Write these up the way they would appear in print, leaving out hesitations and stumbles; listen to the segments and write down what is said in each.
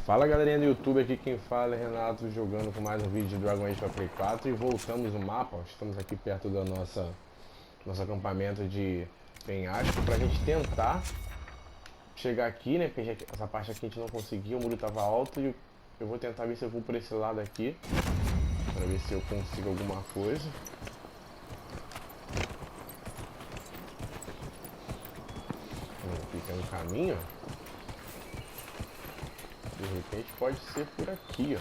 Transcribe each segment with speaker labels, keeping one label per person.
Speaker 1: Fala galerinha do YouTube, aqui quem fala é Renato, jogando com mais um vídeo de Dragon Age para Play 4 e voltamos no mapa. Estamos aqui perto do nosso acampamento de penhasco pra gente tentar chegar aqui, né? Porque essa parte aqui a gente não conseguiu, o muro estava alto e eu vou tentar ver se eu vou por esse lado aqui para ver se eu consigo alguma coisa. Fica no caminho. De repente pode ser por aqui, ó.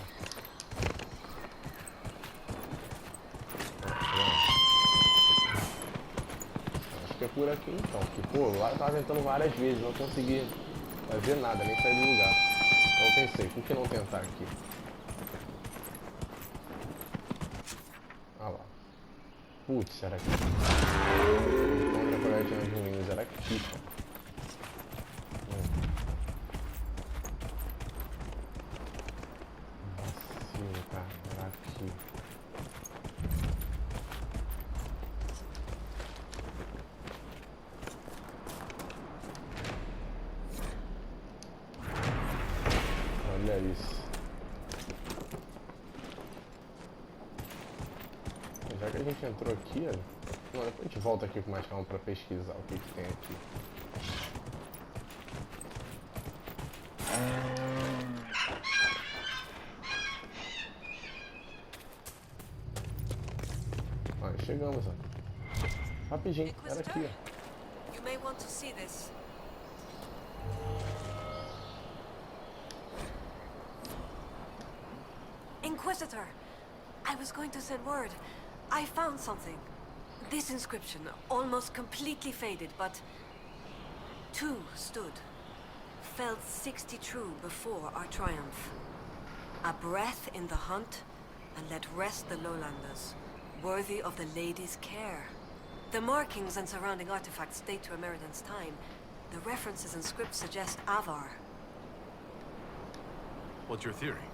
Speaker 1: Acho que é por aqui então. Porque, pô, lá eu tava tentando várias vezes, não consegui fazer nada, nem sair do lugar. Então eu pensei, por que não tentar aqui? Ah lá. Putz, era aqui. Encontra a colete nas ruínas, era aqui, cara. Vacilo, cara, era aqui. Olha isso. Já que a gente entrou aqui, olha. Não, depois a gente volta aqui com mais calma pra pesquisar o que tem aqui. Olha, chegamos, ó. Rapidinho, era aqui, ó.
Speaker 2: You may want to see this. Inquisitor, I was going to send word. I found something. This inscription, almost completely faded, but two stood. Felt 60 true before our triumph. A breath in the hunt, and let rest the lowlanders, worthy of the lady's care. The markings and surrounding artifacts date to Ameridan's time. The references and scripts suggest Avar.
Speaker 3: What's your theory?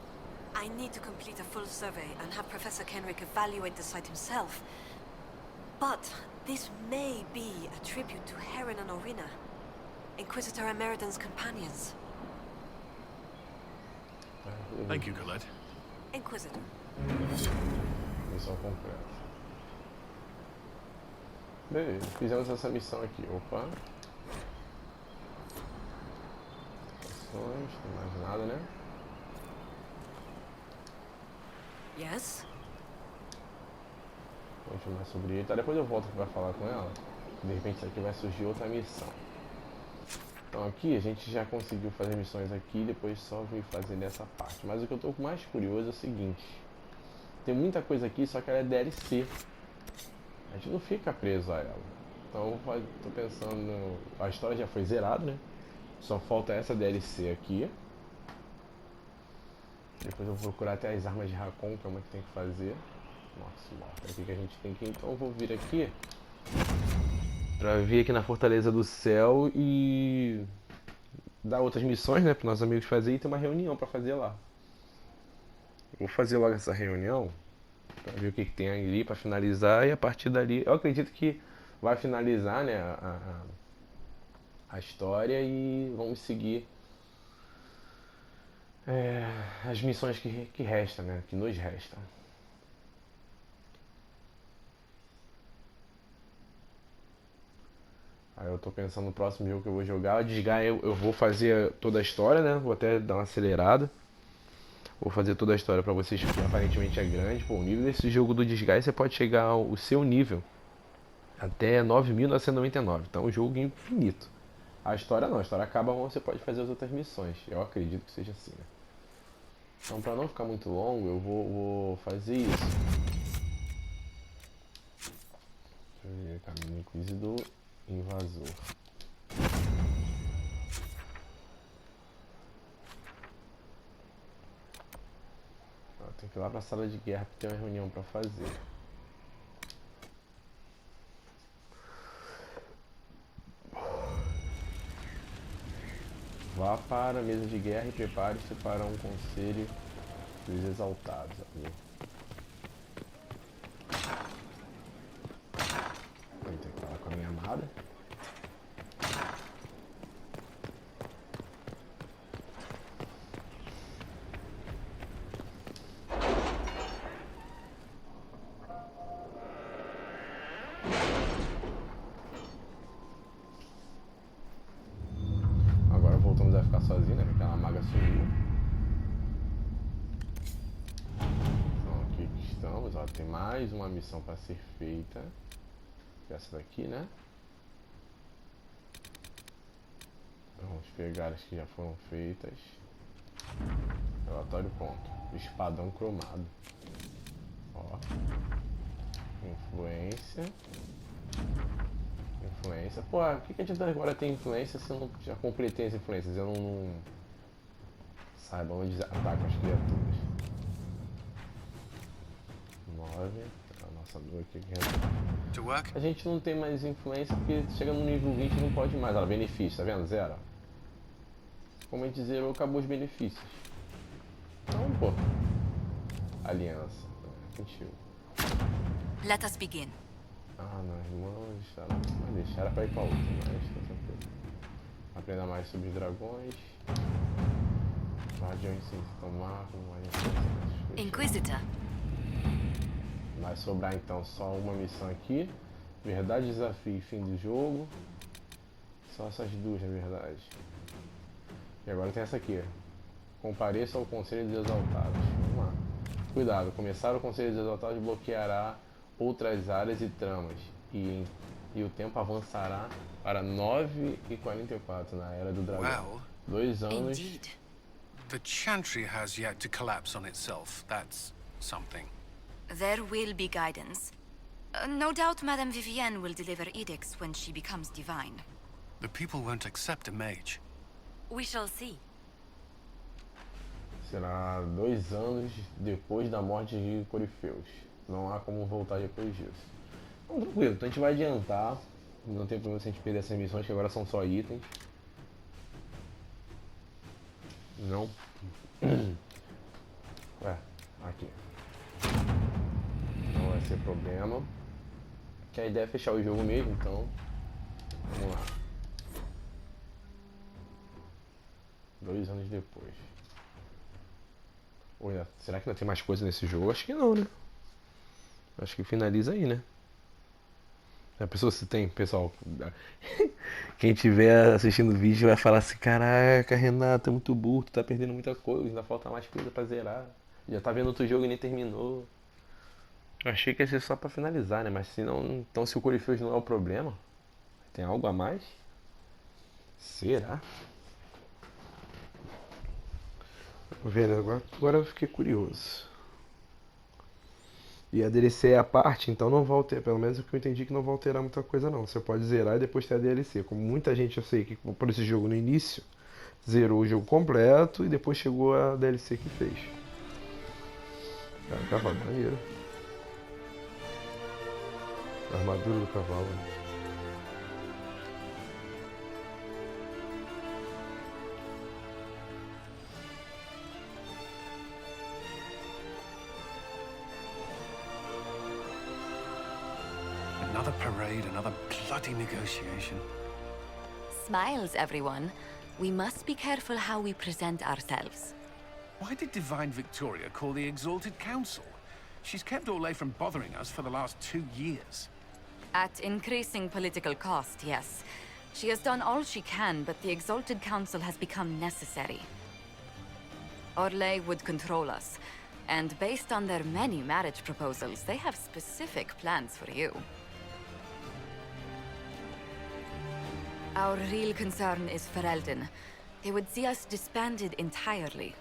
Speaker 2: I need to complete a full survey and have Professor Kenrick evaluate the site himself. But this may be a tribute to Heron and Orina, Inquisitor Ameridan's companions.
Speaker 3: Thank you, Colette.
Speaker 2: Inquisitor.
Speaker 1: Missão completa. Beleza, fizemos essa missão aqui. Opa. Ações, não mais nada, né?
Speaker 2: Yes?
Speaker 1: Continuar sobre ele. Tá, depois eu volto pra falar com ela. De repente isso aqui vai surgir outra missão. Então aqui a gente já conseguiu fazer missões aqui, depois só vim fazer nessa parte. Mas o que eu tô mais curioso é o seguinte. Tem muita coisa aqui, só que ela é DLC. A gente não fica preso a ela. Então tô pensando... A história já foi zerada, né? Só falta essa DLC aqui. Depois eu vou procurar até as armas de Racon, como é que tem que fazer. Nossa, morta. Aqui que a gente tem que ir. Então eu vou vir aqui pra vir aqui na Fortaleza do Céu e dar outras missões, né, para nossos amigos fazer e ter uma reunião pra fazer lá. Vou fazer logo essa reunião pra ver o que tem ali pra finalizar e a partir dali eu acredito que vai finalizar, né, a história e vamos seguir as missões que restam, né, que nos restam. Aí eu tô pensando no próximo jogo que eu vou jogar. O Desgai eu vou fazer toda a história, né? Vou até dar uma acelerada. Vou fazer toda a história pra vocês, que aparentemente é grande. Pô, o nível desse jogo do Desgai, você pode chegar ao seu nível até 9.999. Então é um jogo infinito. A história não, a história acaba onde você pode fazer as outras missões. Eu acredito que seja assim, né? Então pra não ficar muito longo, eu vou fazer isso. Deixa eu ver, caminho inquisidor. Invasor. Tem que ir lá pra sala de guerra porque tem uma reunião pra fazer. Vá para a mesa de guerra e prepare-se para um conselho dos exaltados. Amigo. Vou ter que falar com a minha amada. Agora tem mais uma missão para ser feita. Essa daqui, né? Vamos pegar as que já foram feitas. Relatório ponto. Espadão cromado. Ó. Influência. Influência. Pô, o que adianta agora ter influência se eu não já completei as influências? Eu não saiba onde atacam as criaturas. 9. A nossa lua aqui. A gente não tem mais influência porque chega no nível 20 e não pode mais. Olha, benefício, tá vendo? Zero. Como a gente zerou, acabou os benefícios. Então, pô. Aliança. Sentiu.
Speaker 2: Let us begin.
Speaker 1: Ah, não, irmãos. Vai deixar, era pra ir pra outra, mas tá tranquilo. Aprenda mais sobre os dragões. Guardiões sem se tomar.
Speaker 2: Inquisitor.
Speaker 1: Vai sobrar então só uma missão aqui. Verdade, desafio e fim do jogo. Só essas duas, na verdade. E agora tem essa aqui. Compareça ao Conselho dos Exaltados. Vamos lá. Cuidado, começar o Conselho dos Exaltados bloqueará outras áreas e tramas. E o tempo avançará para 9h44 na Era do Dragão.
Speaker 3: Well,
Speaker 1: 2 anos.
Speaker 2: Indeed.
Speaker 3: The Chantry has yet to collapse on itself. That's something.
Speaker 2: There will be guidance. No doubt Madame Vivienne will deliver edicts when she becomes divine.
Speaker 3: The people won't accept a mage.
Speaker 2: We shall see.
Speaker 1: Será 2 anos depois da morte de Corifeus. Não há como voltar depois disso. Então, tranquilo, então a gente vai adiantar. Não tem problema se a gente perder essas missões, que agora são só itens. Não. Ué, aqui. Não vai ser problema. Que a ideia é fechar o jogo mesmo, então. Vamos lá. 2 anos depois. Olha, será que ainda tem mais coisa nesse jogo? Acho que não, né? Acho que finaliza aí, né? A pessoa se tem, pessoal. Quem tiver assistindo o vídeo vai falar assim: caraca, Renato, é muito burro, tu tá perdendo muita coisa, ainda falta mais coisa pra zerar. Já tá vendo outro jogo e nem terminou. Eu achei que ia ser só pra finalizar, né? Mas se não. Então, se o Corifeus não é o problema, tem algo a mais? Será? Vamos ver, né? Agora eu fiquei curioso. E a DLC é a parte, então não vai ter, pelo menos o que eu entendi, que não vai alterar muita coisa não. Você pode zerar e depois ter a DLC. Como muita gente, eu sei que por esse jogo no início, zerou o jogo completo e depois chegou a DLC que fez. Cara, cavalo maneiro. A armadura do cavalo.
Speaker 3: Another parade, another bloody negotiation.
Speaker 2: Smiles, everyone. We must be careful how we present ourselves.
Speaker 3: Why did Divine Victoria call the Exalted Council? She's kept Orlais from bothering us for the last 2 years.
Speaker 2: At increasing political cost, yes. She has done all she can, but the Exalted Council has become necessary. Orlais would control us, and based on their many marriage proposals, they have specific plans for you. Our real concern is Ferelden. They would see us disbanded entirely.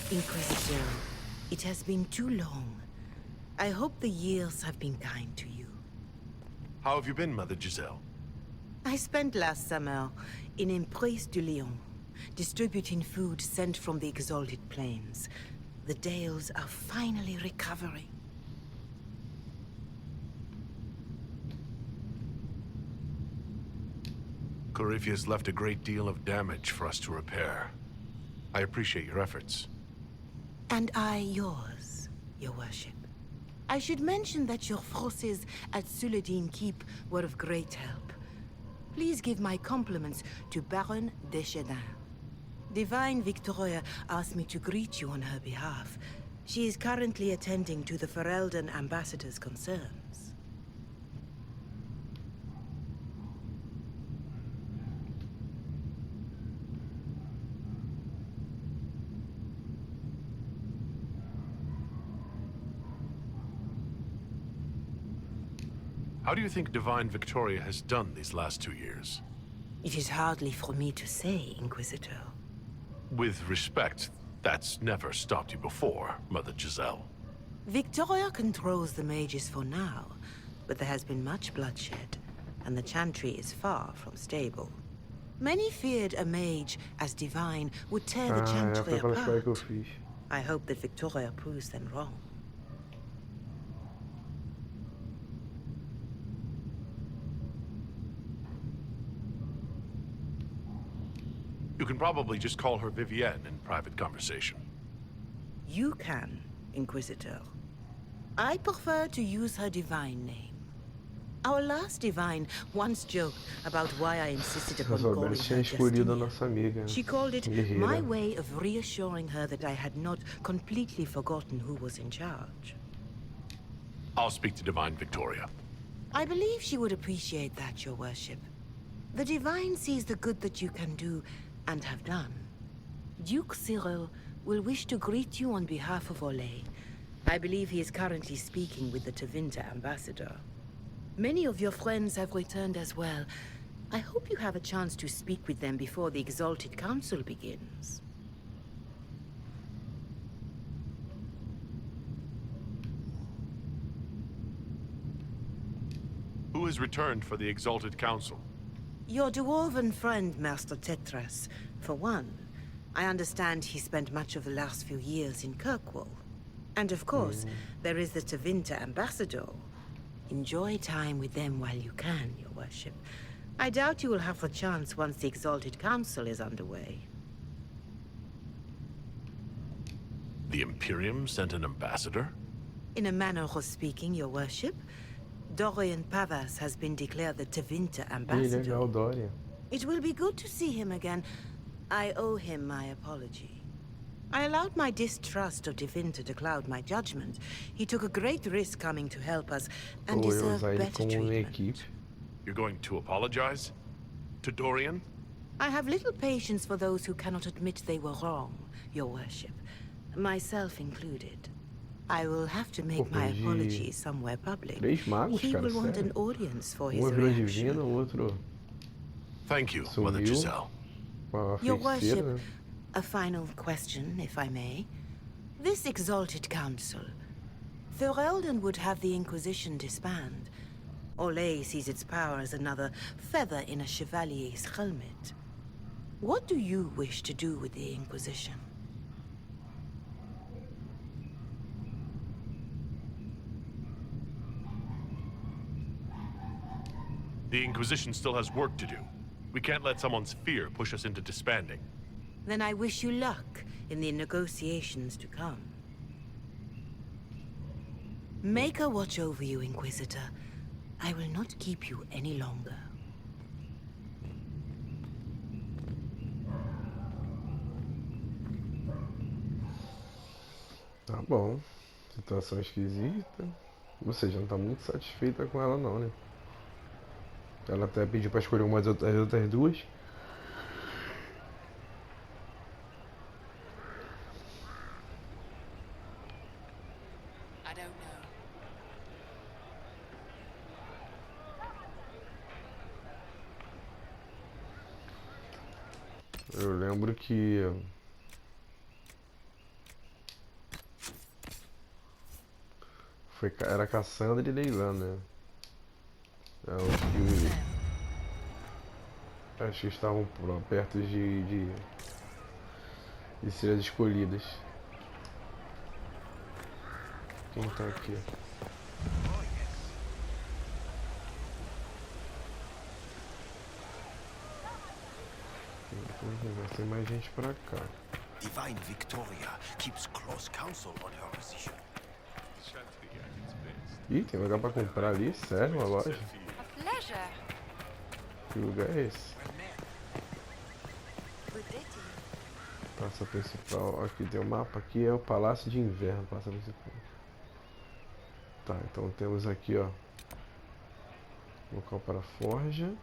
Speaker 4: Inquisitor, it has been too long. I hope the years have been kind to you.
Speaker 5: How have you been, Mother Giselle?
Speaker 4: I spent last summer in Emprise du Lion, distributing food sent from the Exalted Plains. The Dales are finally recovering.
Speaker 5: Corypheus has left a great deal of damage for us to repair. I appreciate your efforts.
Speaker 4: And I yours, your worship. I should mention that your forces at Suladin Keep were of great help. Please give my compliments to Baron Deschedin. Divine Victoria asked me to greet you on her behalf. She is currently attending to the Ferelden ambassador's concerns.
Speaker 5: How do you think Divine Victoria has done these last 2 years?
Speaker 4: It is hardly for me to say, Inquisitor.
Speaker 5: With respect, that's never stopped you before, Mother Giselle.
Speaker 4: Victoria controls the mages for now, but there has been much bloodshed, and the chantry is far from stable. Many feared a mage as divine would tear the chantry apart. I hope that Victoria proves them wrong.
Speaker 5: You can probably just call her Vivienne in private conversation.
Speaker 4: You can, Inquisitor. I prefer to use her divine name. Our last divine once joked about why I insisted upon calling her Destiny. She called it my way of reassuring her that I had not completely forgotten who was in charge.
Speaker 5: I'll speak to Divine Victoria.
Speaker 4: I believe she would appreciate that, your worship. The divine sees the good that you can do and have done. Duke Cyril will wish to greet you on behalf of Olay. I believe he is currently speaking with the Tevinter ambassador. Many of your friends have returned as well. I hope you have a chance to speak with them before the Exalted Council begins.
Speaker 5: Who has returned for the Exalted Council?
Speaker 4: Your dwarven friend, Master Tetras, for one. I understand he spent much of the last few years in Kirkwall. And of course, there is the Tevinter ambassador. Enjoy time with them while you can, your worship. I doubt you will have a chance once the Exalted Council is underway.
Speaker 5: The Imperium sent an ambassador?
Speaker 4: In a manner of speaking, your worship, Dorian Pavas has been declared the Tevinter ambassador. It will be good to see him again. I owe him my apology. I allowed my distrust of Tevinter to cloud my judgment. He took a great risk coming to help us and deserved better treatment.
Speaker 5: You're going to apologize? To Dorian?
Speaker 4: I have little patience for those who cannot admit they were wrong, your worship. Myself included. I will have to make my apologies somewhere public. He will want an audience for his reaction.
Speaker 5: Thank you, Mother Giselle.
Speaker 4: Your worship, a final question, if I may. This Exalted Council, Ferelden would have the Inquisition disband. Olay sees its power as another feather in a chevalier's helmet. What do you wish to do with the Inquisition?
Speaker 5: The Inquisition still has work to do. We can't let someone's fear push us into disbanding.
Speaker 4: Then I wish you luck in the negotiations to come. Make a watch over you, Inquisitor. I will not keep you any longer.
Speaker 1: Tá bom. Situação esquisita. Você já não tá muito satisfeita com ela não, né? Ela até pediu pra escolher as outras duas. Eu lembro que era Cassandra e Leylan, né? É o que acho que estavam perto de ser as escolhidas. Quem tá aqui? Vai ter mais gente pra cá.
Speaker 6: Divine Victoria keeps close counsel on her position.
Speaker 1: Ih, tem lugar pra comprar ali? Sério? Uma loja?
Speaker 2: A pleasure.
Speaker 1: Que lugar é esse? Praça principal. Aqui tem o mapa. Aqui é o Palácio de Inverno. Praça principal. Tá, então temos aqui, ó. Local para forja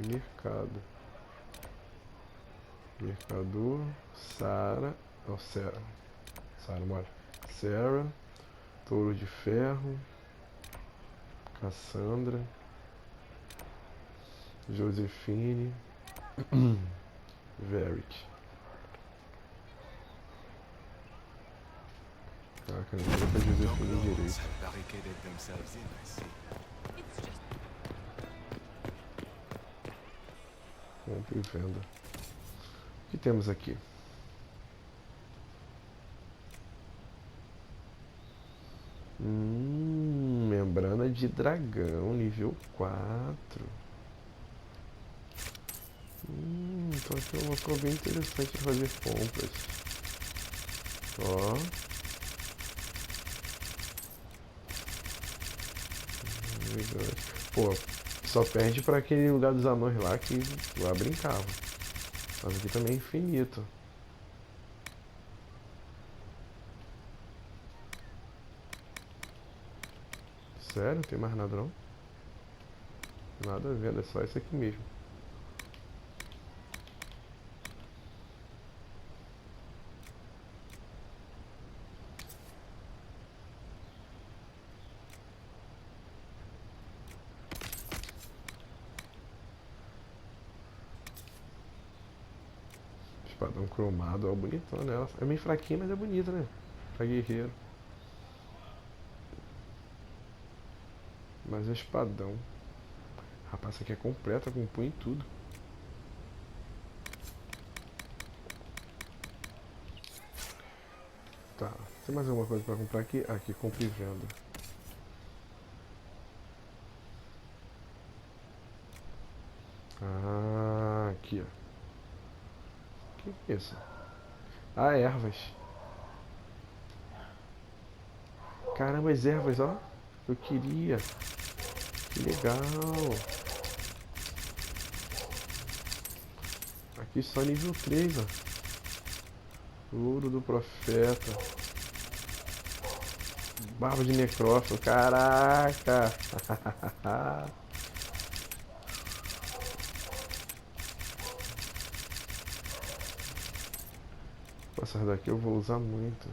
Speaker 1: e mercado. Mercador, Sara. Ó, Sarah. Sara mora. Sarah. Touro de ferro. Cassandra. Josefine. Varric. Caraca, não deu pra Josefine direito.
Speaker 6: Have barricaded themselves in, I see.
Speaker 1: Compra e venda. O que temos aqui? Membrana de dragão, nível 4. Então aqui é um local bem interessante de fazer compras. Ó. Pô, só perde pra aquele lugar dos anões lá que lá brincava. Mas aqui também é infinito. Sério? Tem mais nada não? Nada a ver, é só esse aqui mesmo. Espadão cromado, ó, bonitão, né? Ela é meio fraquinha, mas é bonita, né? Pra guerreiro. Mas é espadão. Rapaz, essa aqui é completa, com punho e tudo. Tá, tem mais alguma coisa pra comprar aqui? Aqui, compra e venda. Ah, aqui, ó. Que é isso? Ah, ervas. Caramba, as ervas, ó. Eu queria. Que legal. Aqui só nível 3, ó. Ouro do profeta. Barba de necrófilo. Caraca. Essa daqui eu vou usar muito.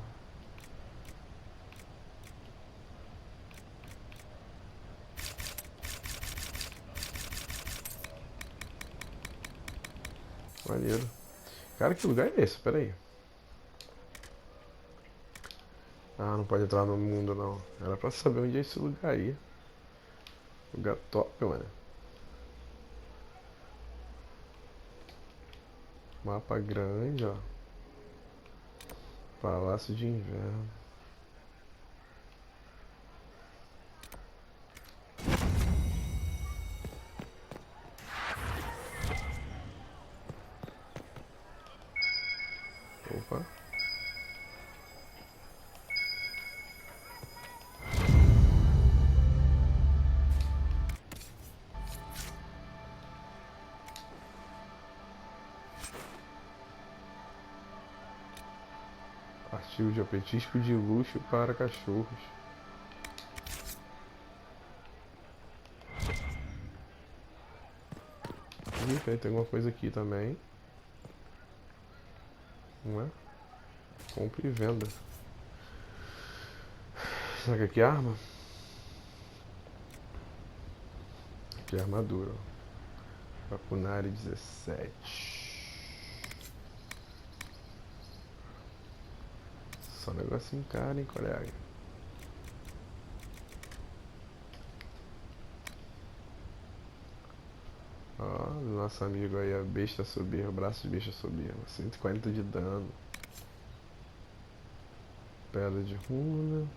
Speaker 1: Maneiro. Cara, que lugar é esse? Pera aí. Ah, não pode entrar no mundo não. Era pra saber onde é esse lugar aí. Lugar top, mano. Mapa grande, ó. Palácio de Inverno. Opa. Artigo de petisco de luxo para cachorros. Ih, tem alguma coisa aqui também. Não é? Compra e venda. Será que aqui é arma? Aqui é armadura. Vapunari 17. Só negocinho caro, hein, colega? Ó, nosso amigo aí, a besta soberba, braço de besta soberba. 140 de dano. Pedra de runa.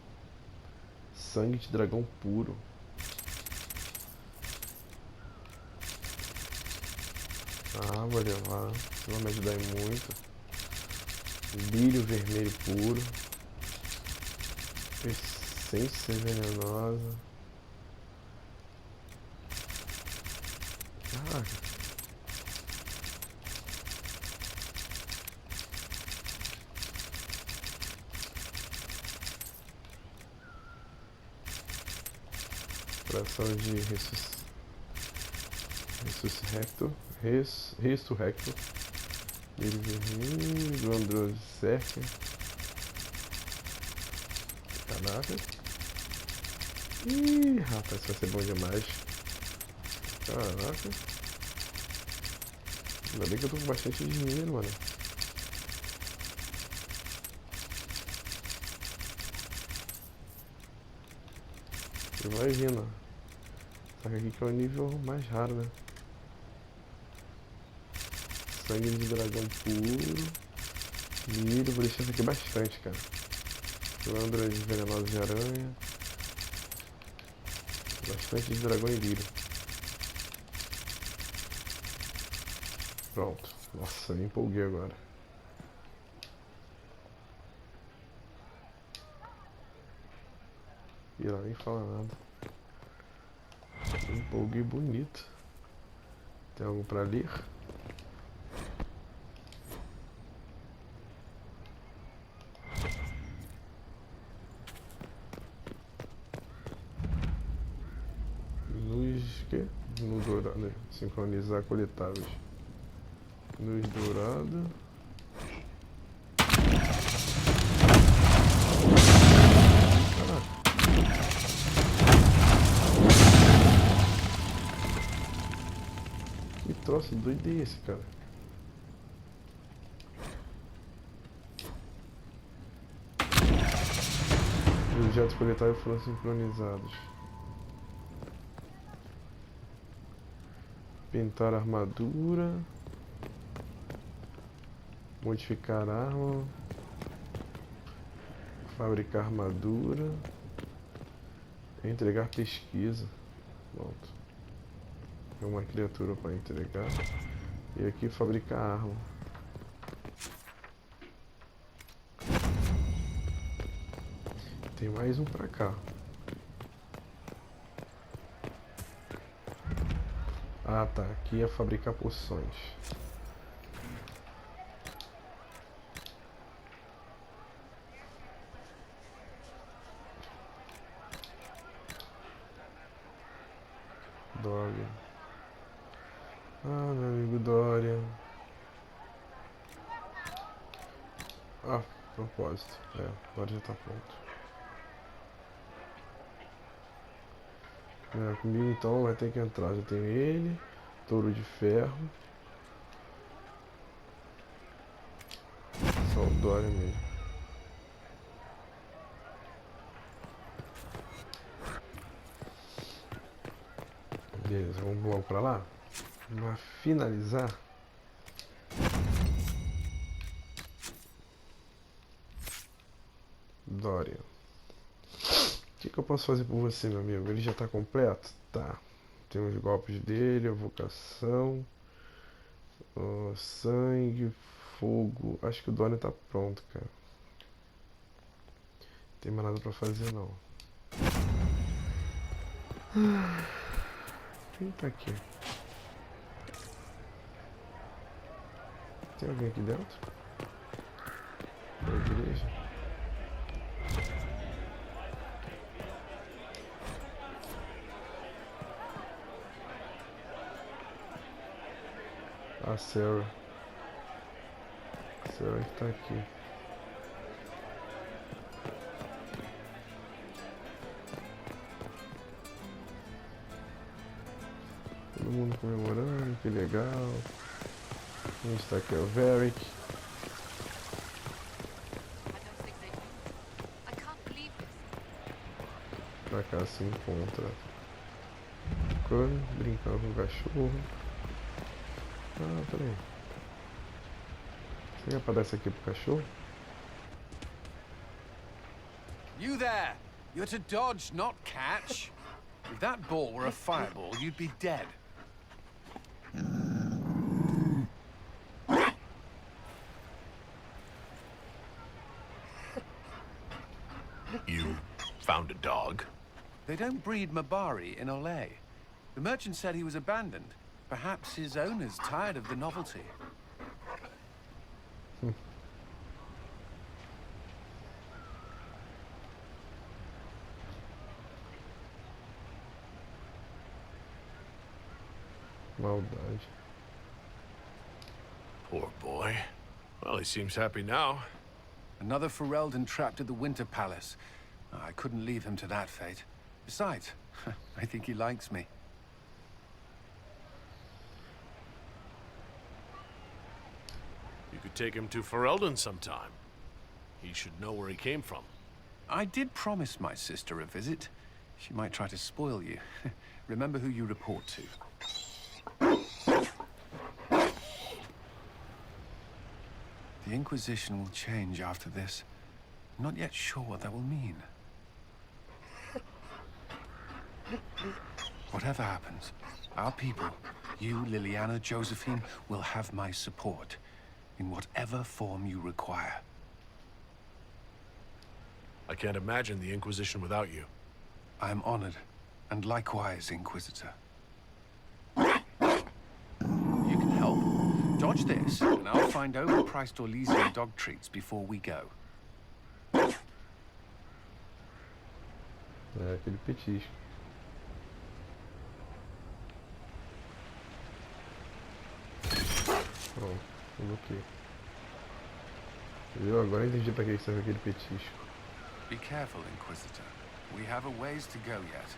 Speaker 1: Sangue de dragão puro. Ah, vou levar. Isso vai me ajudar em muito. Lírio vermelho puro. Essência venenosa. Caraca. Coração de ressurrecto. Lírio vermelho. Glândula de cerca. Caraca. Ih, rapaz, isso vai ser bom demais. Caraca. Ainda bem que eu tô com bastante dinheiro, mano. E vai vindo, ó. Só que aqui que é o nível mais raro, né? Sangue de dragão puro. Lírio, vou deixar isso aqui bastante, cara. Glândulas venenosas de aranha. Bastante de dragão e lírio. Pronto. Nossa, me empolguei agora. E lá nem fala nada. Me empolguei bonito. Tem algo pra ler? Luz que? Luz dourada. Sincronizar coletáveis. Luz dourada. Caraca. Que troço doido é esse, cara? Os objetos coletáveis foram sincronizados. Pintar armadura. Modificar arma. Fabricar armadura. Entregar pesquisa. Pronto. Tem uma criatura para entregar. E aqui fabricar arma. Tem mais um pra cá. Ah, tá. Aqui é fabricar poções. Dória. Ah, meu amigo Dória. Ah, propósito. É, Dória já tá pronto. É, comigo então vai ter que entrar. Já tenho ele. Touro de ferro. Só o Dória mesmo. Beleza, vamos logo pra lá. Pra finalizar. Dória. O que eu posso fazer por você, meu amigo? Ele já tá completo? Tá. Tem os golpes dele, evocação. Sangue, fogo. Acho que o Dória tá pronto, cara. Não tem mais nada pra fazer, não. Quem tá aqui? Tem alguém aqui dentro? Da igreja? A Sarah. Sarah que tá aqui. Todo mundo comemorando, que legal. A gente tá aqui, é o Varric. Pra cá se encontra Khan brincando com o cachorro. Ah, peraí. Será que aparece aqui pro cachorro?
Speaker 3: You there! You're to dodge, not catch. If that ball were a fireball, you'd be dead.
Speaker 5: found a dog.
Speaker 3: They don't breed Mabari in Olay. The merchant said he was abandoned. Perhaps his owners tired of the novelty.
Speaker 1: Maldade.
Speaker 5: Poor boy. Well, he seems happy now.
Speaker 3: Another Ferelden trapped at the Winter Palace. I couldn't leave him to that fate. Besides, I think he likes me.
Speaker 5: You could take him to Ferelden sometime. He should know where he came from.
Speaker 3: I did promise my sister a visit. She might try to spoil you. Remember who you report to. The Inquisition will change after this. I'm not yet sure what that will mean. Whatever happens, our people, you, Liliana, Josephine, will have my support. In whatever form you require.
Speaker 5: I can't imagine the Inquisition without you.
Speaker 3: I am honored, and likewise, Inquisitor. You can help. Dodge this, and I'll find overpriced Orlesian dog treats before we go.
Speaker 1: É aquele petisco. Pronto, coloquei. Viu? Agora eu entendi pra que serve aquele petisco.
Speaker 3: Be careful, Inquisitor. We have a ways to go yet.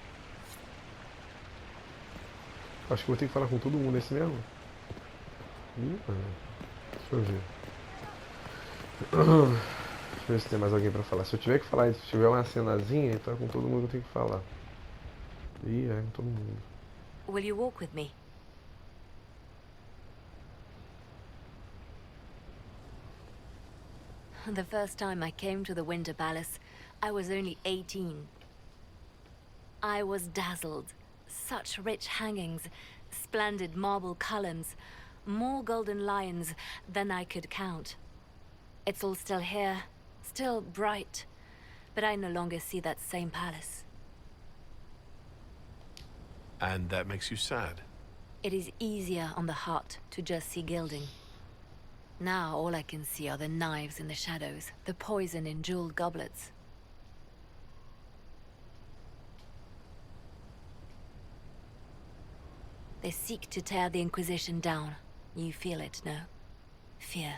Speaker 1: Acho que vou ter que falar com todo mundo, é esse mesmo? Ih, deixa eu ver. Deixa eu ver se tem mais alguém pra falar. Se eu tiver que falar, se tiver uma cenazinha, então é com todo mundo que eu tenho que falar. Ih, é com todo mundo.
Speaker 2: Will you walk with me? The first time I came to the Winter Palace, I was only 18. I was dazzled. Such rich hangings, splendid marble columns, more golden lions than I could count. It's all still here, still bright, but I no longer see that same palace.
Speaker 5: And that makes you sad.
Speaker 2: It is easier on the heart to just see gilding. Now all I can see are the knives in the shadows, the poison in jeweled goblets. They seek to tear the Inquisition down. You feel it, no? Fear.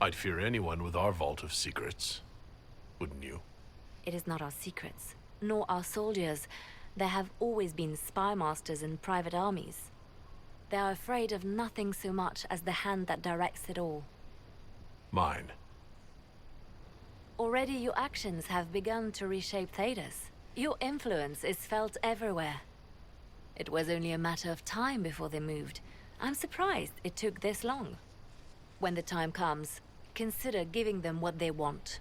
Speaker 5: I'd fear anyone with our vault of secrets. Wouldn't you?
Speaker 2: It is not our secrets, nor our soldiers. There have always been spy masters and private armies. They are afraid of nothing so much as the hand that directs it all.
Speaker 5: Mine.
Speaker 2: Already your actions have begun to reshape Thedas. Your influence is felt everywhere. It was only a matter of time before they moved. I'm surprised it took this long. When the time comes, consider giving them what they want.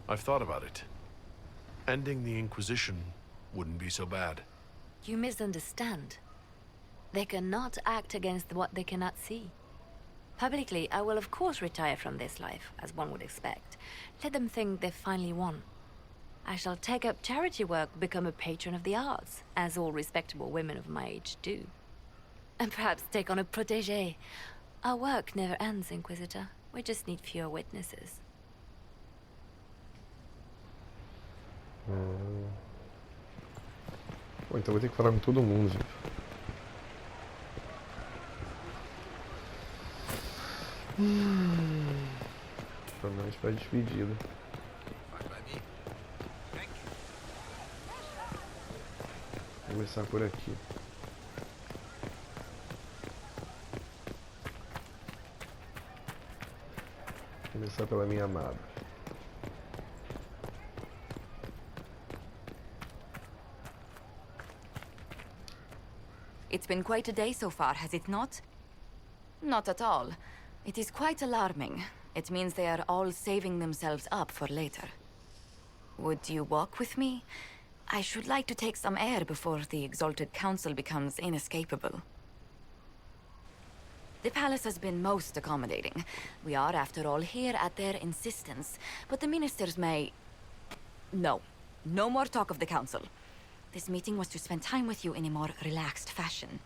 Speaker 5: I've thought about it. Ending the Inquisition wouldn't be so bad.
Speaker 2: You misunderstand. They cannot act against what they cannot see. Publicly, I will of course retire from this life, as one would expect. Let them think they've finally won. I shall take up charity work, become a patron of the arts, as all respectable women of my age do. And perhaps take on a protégé. Our work never ends, Inquisitor. We just need fewer witnesses.
Speaker 1: Pô, então vou ter que falar com todo mundo, gente. Pelo menos pra despedida. Vou começar por aqui. Vou começar pela minha amada.
Speaker 7: It's been quite a day so far, has it not? Not at all. It is quite alarming. It means they are all saving themselves up for later. Would you walk with me? I should like to take some air before the Exalted Council becomes inescapable. The palace has been most accommodating. We are, after all, here at their insistence. But the ministers may... No. No more talk of the council. This meeting was to spend time with you in a more relaxed fashion.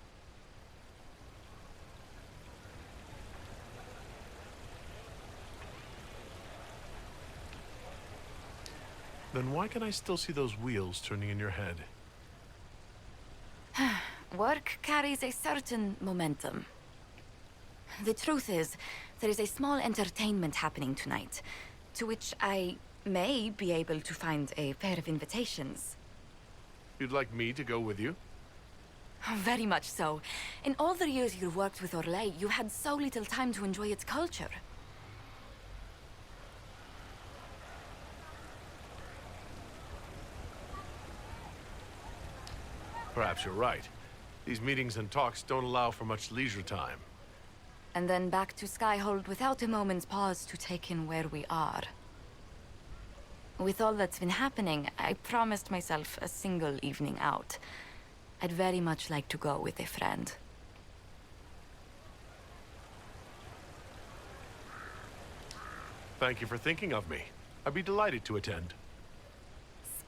Speaker 5: Then why can I still see those wheels turning in your head?
Speaker 7: Work carries a certain momentum. The truth is, there is a small entertainment happening tonight, to which I may be able to find a pair of invitations.
Speaker 5: You'd like me to go with you?
Speaker 7: Very much so. In all the years you've worked with Orlais, you had so little time to enjoy its culture.
Speaker 5: Perhaps you're right. These meetings and talks don't allow for much leisure time.
Speaker 7: And then back to Skyhold without a moment's pause to take in where we are. With all that's been happening, I promised myself a single evening out. I'd very much like to go with a friend.
Speaker 5: Thank you for thinking of me. I'd be delighted to attend.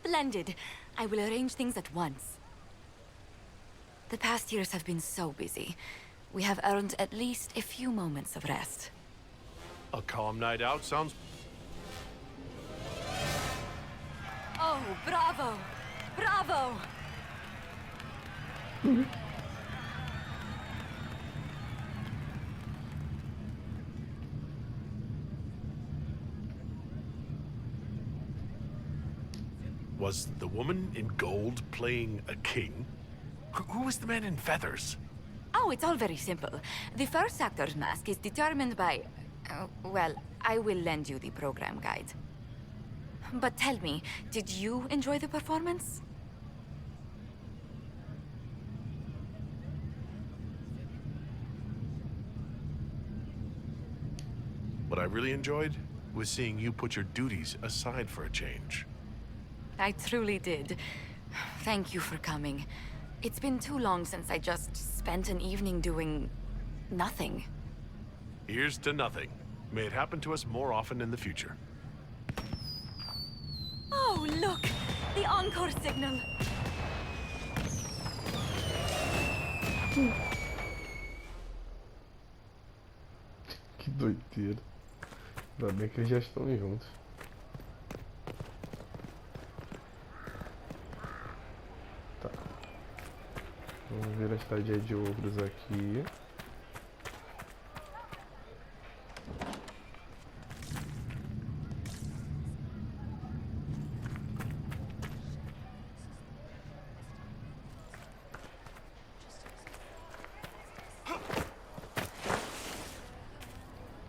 Speaker 7: Splendid. I will arrange things at once. The past years have been so busy. We have earned at least a few moments of rest.
Speaker 5: A calm night out sounds...
Speaker 7: Oh, bravo! Bravo!
Speaker 5: Was the woman in gold playing a king? Who was the man in feathers?
Speaker 7: Oh, it's all very simple. The first actor's mask is determined by... well, I will lend you the program guide. But tell me, did you enjoy the performance?
Speaker 5: What I really enjoyed was seeing you put your duties aside for a change.
Speaker 7: I truly did. Thank you for coming. It's been too long since I just spent an evening doing... nothing.
Speaker 5: Here's to nothing. May it happen to us more often in the future.
Speaker 7: Oh, look! The encore signal!
Speaker 1: Que doideira. Ainda bem que eles já estão juntos. Tá. Vamos ver a estadia de ogros aqui.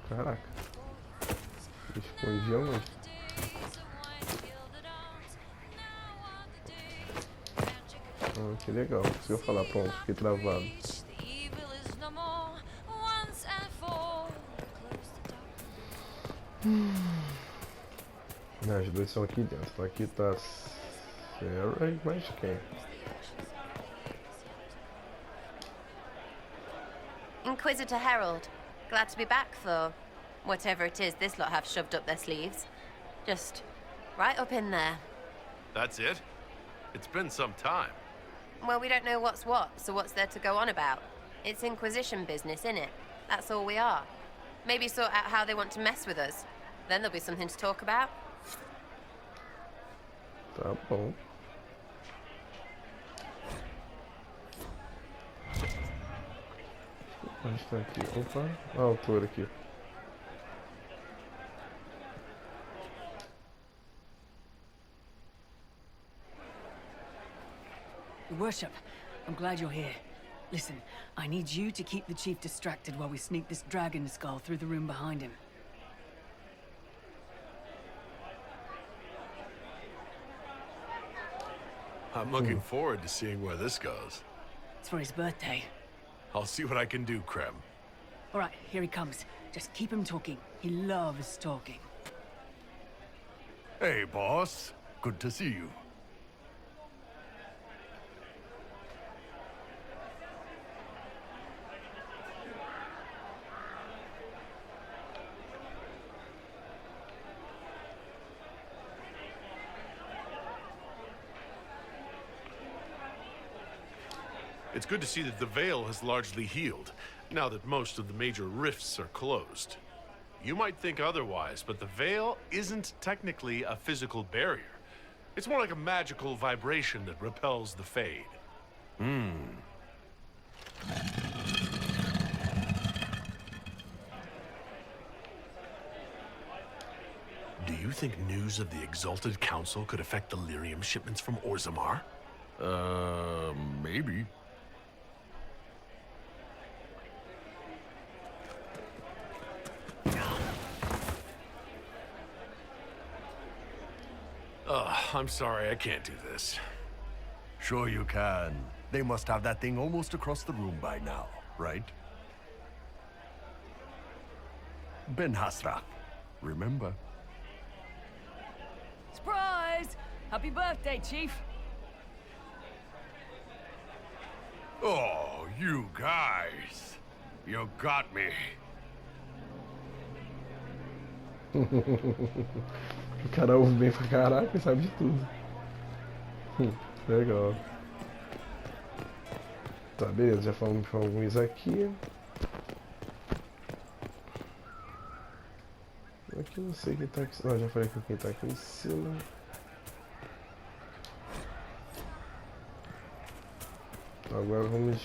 Speaker 1: Caraca. Escondi aonde? Ah, que legal. Se eu falar, pronto, fiquei travado. Não, os dois são aqui dentro. Aqui tá Sarah e mais quem?
Speaker 8: Inquisitor Herald. Glad to be back for whatever it is this lot have shoved up their sleeves. Just right up in there.
Speaker 5: That's it? It's been some time.
Speaker 8: Well, we don't know what's what, so what's there to go on about? It's Inquisition business, innit? That's all we are. Maybe sort out how they want to mess with us. Then there'll be something to talk about.
Speaker 1: Tá bom. Onde tá aqui? Opa, a altura aqui.
Speaker 9: Your Worship, I'm glad you're here. Listen, I need you to keep the Chief distracted while we sneak this dragon skull through the room behind him.
Speaker 5: I'm looking forward to seeing where this goes.
Speaker 9: It's for his birthday.
Speaker 5: I'll see what I can do, Krem.
Speaker 9: All right, here he comes. Just keep him talking. He loves talking.
Speaker 5: Hey, boss.
Speaker 6: Good to see you.
Speaker 5: It's good to see that the Veil has largely healed, now that most of the major rifts are closed. You might think otherwise, but the Veil isn't technically a physical barrier. It's more like a magical vibration that repels the Fade. Do you think news of the Exalted Council could affect the lyrium shipments from Orzammar?
Speaker 6: Maybe.
Speaker 5: I'm sorry, I can't do this.
Speaker 6: Sure you can. They must have that thing almost across the room by now, right? Ben Hasra, remember?
Speaker 9: Surprise! Happy birthday, Chief.
Speaker 6: Oh, you guys. You got me.
Speaker 1: O cara ouve bem pra caraca e sabe de tudo. Legal. Tá, beleza, já falamos com alguns aqui. Aqui não sei quem tá aqui. Não, já falei com quem tá aqui em cima. Agora vamos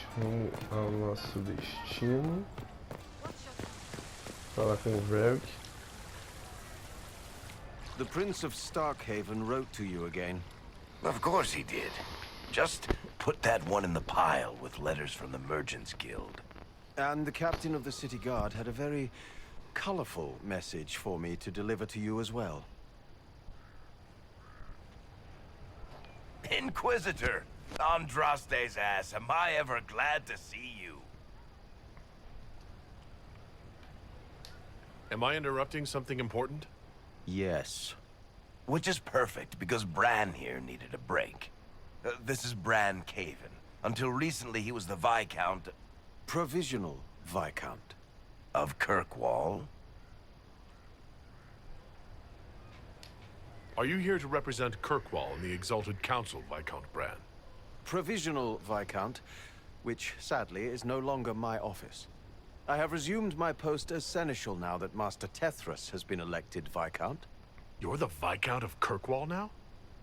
Speaker 1: ao nosso destino. Falar com o Varric.
Speaker 10: The Prince of Starkhaven wrote to you again.
Speaker 6: Of course he did. Just put that one in the pile with letters from the Merchants Guild.
Speaker 10: And the captain of the city guard had a very colorful message for me to deliver to you as well.
Speaker 6: Inquisitor! Andraste's ass, am I ever glad to see you?
Speaker 5: Am I interrupting something important?
Speaker 10: Yes.
Speaker 6: Which is perfect, because Bran here needed a break. This is Bran Caven. Until recently, he was the Viscount...
Speaker 10: Provisional Viscount.
Speaker 6: Of Kirkwall.
Speaker 5: Are you here to represent Kirkwall in the Exalted Council, Viscount Bran?
Speaker 10: Provisional Viscount, which sadly is no longer my office. I have resumed my post as Seneschal now that Master Tethras has been elected Viscount.
Speaker 5: You're the Viscount of Kirkwall now?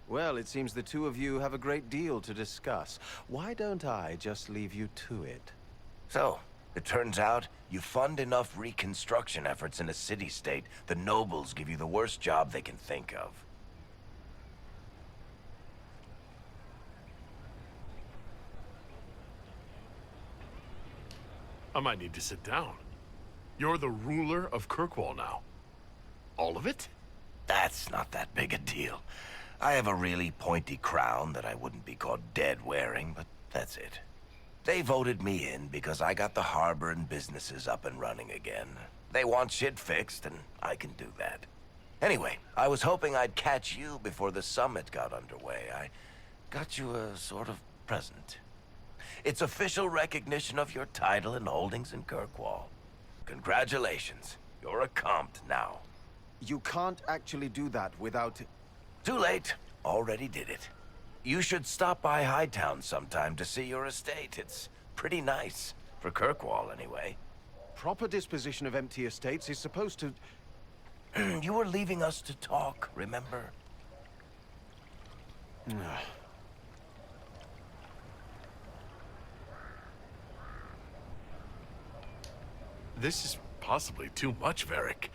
Speaker 10: Well, it seems the two of you have a great deal to discuss. Why don't I just leave you to it?
Speaker 6: So, it turns out you fund enough reconstruction efforts in a city-state, the nobles give you the worst job they can think of.
Speaker 5: I might need to sit down. You're the ruler of Kirkwall now. All of it?
Speaker 6: That's not that big a deal. I have a really pointy crown that I wouldn't be caught dead wearing, but that's it. They voted me in because I got the harbor and businesses up and running again. They want shit fixed, and I can do that. Anyway, I was hoping I'd catch you before the summit got underway. I got you a sort of present. It's official recognition of your title and holdings in Kirkwall. Congratulations. You're a compt now.
Speaker 10: You can't actually do that without...
Speaker 6: Too late. Already did it. You should stop by Hightown sometime to see your estate. It's pretty nice. For Kirkwall, anyway.
Speaker 10: Proper disposition of empty estates is supposed to...
Speaker 6: You were leaving us to talk, remember?
Speaker 5: This is possibly too much, Varric.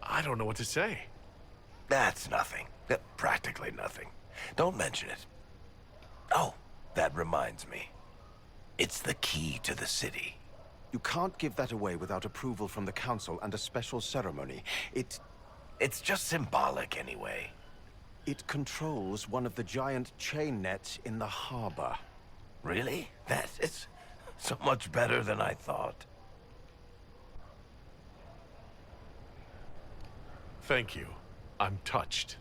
Speaker 5: I don't know what to say.
Speaker 6: That's nothing. Practically nothing. Don't mention it. Oh, that reminds me. It's the key to the city.
Speaker 10: You can't give that away without approval from the council and a special ceremony.
Speaker 6: It's just symbolic anyway.
Speaker 10: It controls one of the giant chain nets in the harbor.
Speaker 6: Really? That is so much better than I thought.
Speaker 5: Thank you. I'm touched.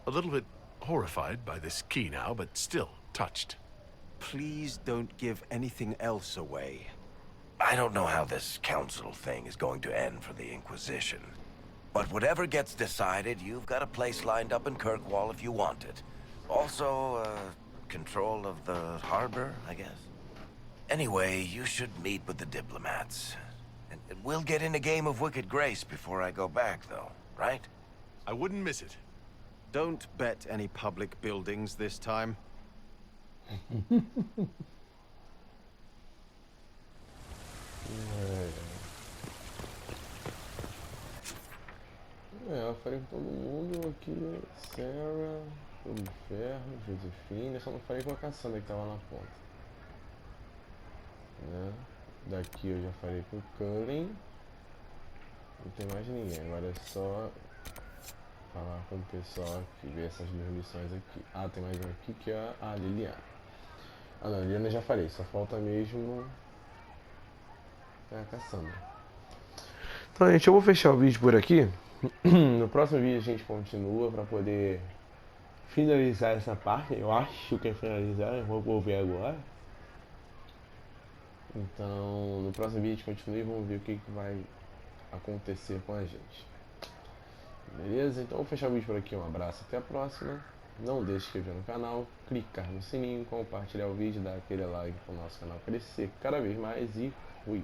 Speaker 5: A little bit horrified by this key now, but still touched.
Speaker 10: Please don't give anything else away.
Speaker 6: I don't know how this council thing is going to end for the Inquisition. But whatever gets decided, you've got a place lined up in Kirkwall if you want it. Also, control of the harbor, I guess. Anyway, you should meet with the diplomats. And we'll get in a game of Wicked Grace before I go back, though, right?
Speaker 5: I wouldn't miss it.
Speaker 10: Don't bet any public buildings this time.
Speaker 1: Eu falei com todo mundo aqui, Sarah, o Inverno, Josephine, eu só não falei com a Cassandra que tava na ponta. Né? Daqui eu já falei com o Cullen. Não tem mais ninguém, agora é só falar com o pessoal que vê essas duas missões aqui. Ah, tem mais um aqui que é a Liliana. Ah não, a Liliana eu já falei, só falta mesmo a Cassandra. Então gente, eu vou fechar o vídeo por aqui. No próximo vídeo a gente continua para poder finalizar essa parte. Eu acho que é finalizar, eu vou ver agora. Então no próximo vídeo a gente continua e vamos ver o que vai acontecer com a gente. Beleza? Então vou fechar o vídeo por aqui, um abraço, até a próxima. Não deixe de se inscrever no canal, clicar no sininho, compartilhar o vídeo, dar aquele like para o nosso canal crescer cada vez mais e fui!